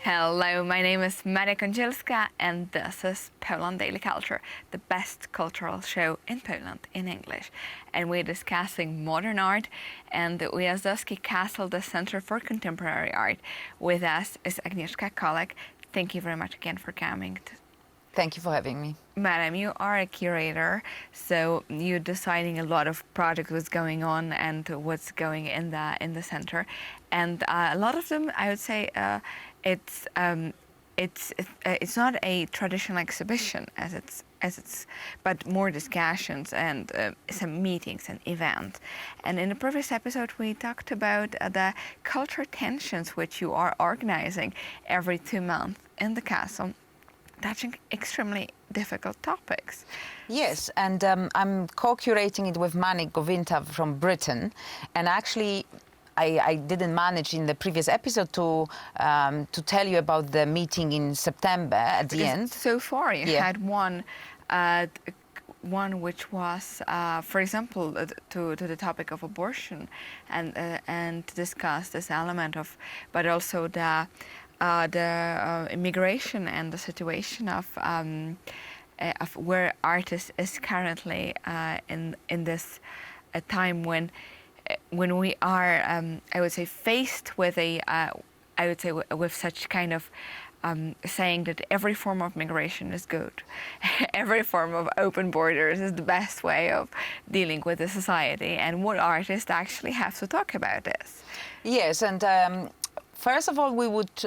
Hello, my name is Maria Kądzielska and this is Poland Daily Culture, the best cultural show in Poland in English. And we're discussing modern art and the Ujazdowski Castle, the Center for Contemporary Art. With us is Agnieszka Kolek. Thank you very much again for coming. Thank you for having me. Madam, you are a curator, so you're deciding a lot of projects, what's going on and what's going in the center, and a lot of them, I would say, it's not a traditional exhibition as it's, but more discussions and some meetings and events. And in the previous episode, we talked about the cultural tensions which you are organizing every 2 months in the castle, touching extremely difficult topics. Yes, and I'm co-curating it with Manik Govinta from Britain, and actually I didn't manage in the previous episode to tell you about the meeting in September at the end. So far you had one which was, for example, to the topic of abortion and to discuss this element of, but also the immigration and the situation of where art is currently in this time when we are, I would say, faced with with such kind of saying that every form of migration is good, every form of open borders is the best way of dealing with the society, and what artists actually have to talk about this. Yes, and first of all, we would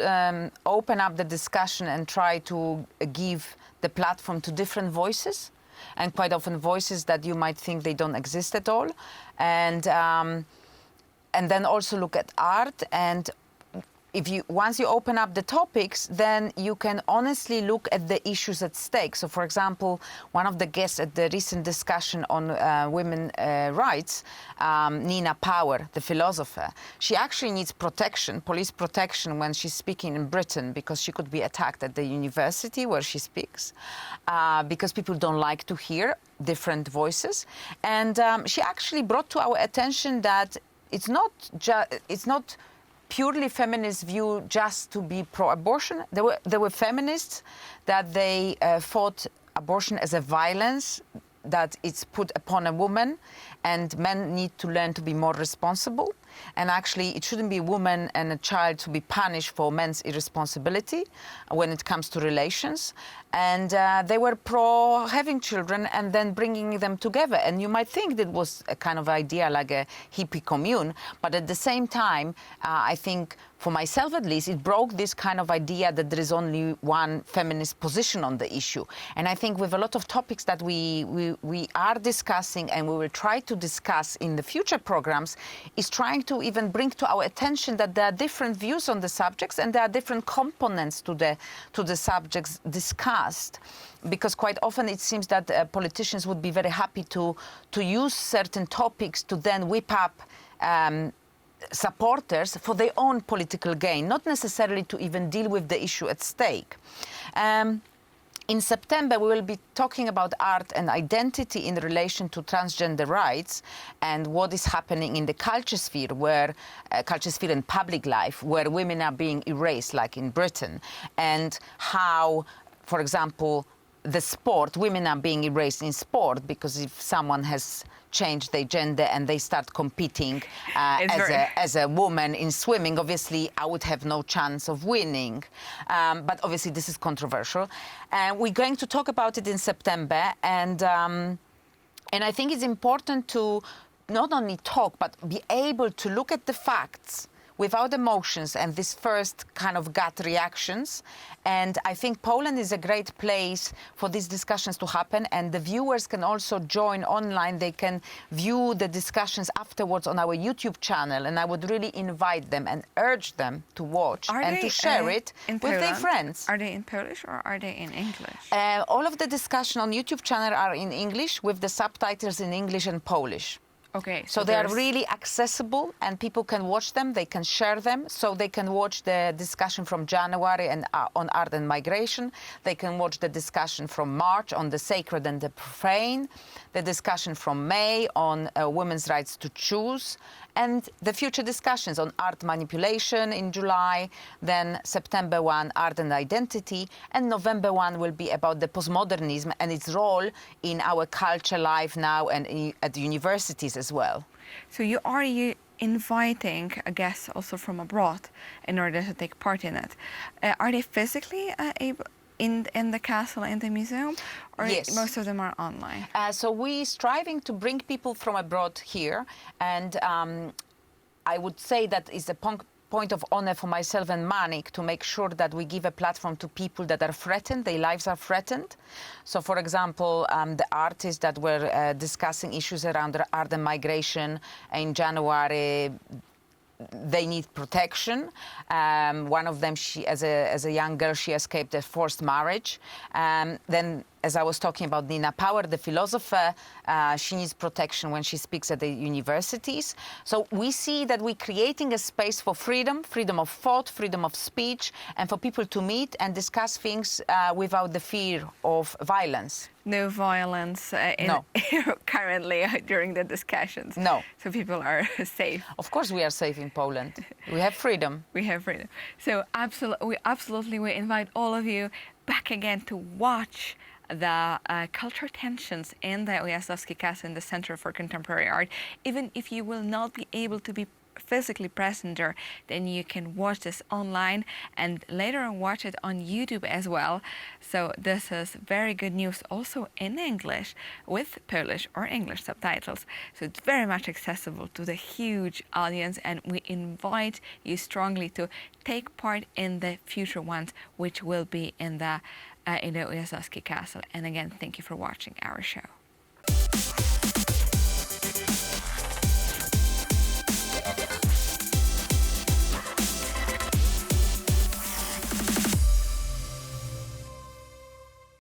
open up the discussion and try to give the platform to different voices, and quite often voices that you might think they don't exist at all, and then also look at art. And once you open up the topics, then you can honestly look at the issues at stake. So, for example, one of the guests at the recent discussion on women's rights, Nina Power, the philosopher, she actually needs protection, police protection, when she's speaking in Britain, because she could be attacked at the university where she speaks, because people don't like to hear different voices. And she actually brought to our attention that it's not purely feminist view just to be pro-abortion. There were feminists that they fought abortion as a violence that it's put upon a woman, and men need to learn to be more responsible. And actually, it shouldn't be a woman and a child to be punished for men's irresponsibility when it comes to relations. And they were pro having children and then bringing them together. And you might think that was a kind of idea like a hippie commune, but at the same time, I think, for myself at least, it broke this kind of idea that there is only one feminist position on the issue. And I think with a lot of topics that we are discussing and we will try to discuss in the future programs, is trying to even bring to our attention that there are different views on the subjects and there are different components to the subjects discussed. Because quite often it seems that politicians would be very happy to use certain topics to then whip up supporters for their own political gain, not necessarily to even deal with the issue at stake. In September, we will be talking about art and identity in relation to transgender rights and what is happening in the culture sphere, culture sphere and public life, where women are being erased, like in Britain, and how, for example, the sport, women are being erased in sport, because if someone has changed their gender and they start competing as a woman in swimming, obviously I would have no chance of winning. But obviously this is controversial. We're going to talk about it in September, and I think it's important to not only talk, but be able to look at the facts without emotions and this first kind of gut reactions. And I think Poland is a great place for these discussions to happen, and the viewers can also join online. They can view the discussions afterwards on our YouTube channel, and I would really invite them and urge them to watch to share it with their friends. Are they in Polish or are they in English? All of the discussion on YouTube channel are in English with the subtitles in English and Polish. Okay. So they are really accessible and people can watch them, they can share them. So they can watch the discussion from January and on art and migration. They can watch the discussion from March on the sacred and the profane, the discussion from May on women's rights to choose, and the future discussions on art manipulation in July, then September 1, art and identity, and November 1 will be about the postmodernism and its role in our culture life now and at the universities as well. So you are inviting guests also from abroad in order to take part in it. Are they physically able in the castle, in the museum, or Yes. most of them are online? So we're striving to bring people from abroad here, and I would say that is a point of honor for myself and Manik to make sure that we give a platform to people that are threatened, their lives are threatened. So, for example, the artists that were discussing issues around art and migration in January, they need protection. One of them, she, as a young girl, she escaped a forced marriage. Then, as I was talking about Nina Power, the philosopher, she needs protection when she speaks at the universities. So we see that we're creating a space for freedom, freedom of thought, freedom of speech, and for people to meet and discuss things without the fear of violence. No violence No. currently during the discussions. No. So people are safe. Of course we are safe in Poland. We have freedom. We have freedom. So absolutely we invite all of you back again to watch the cultural tensions in the Ujazdowski Castle in the Center for Contemporary Art. Even if you will not be able to be physically present there, then you can watch this online and later on watch it on YouTube as well. So this is very good news, also in English with Polish or English subtitles. So it's very much accessible to the huge audience, and we invite you strongly to take part in the future ones, which will be in the Ujazdowski Castle. And again, thank you for watching our show.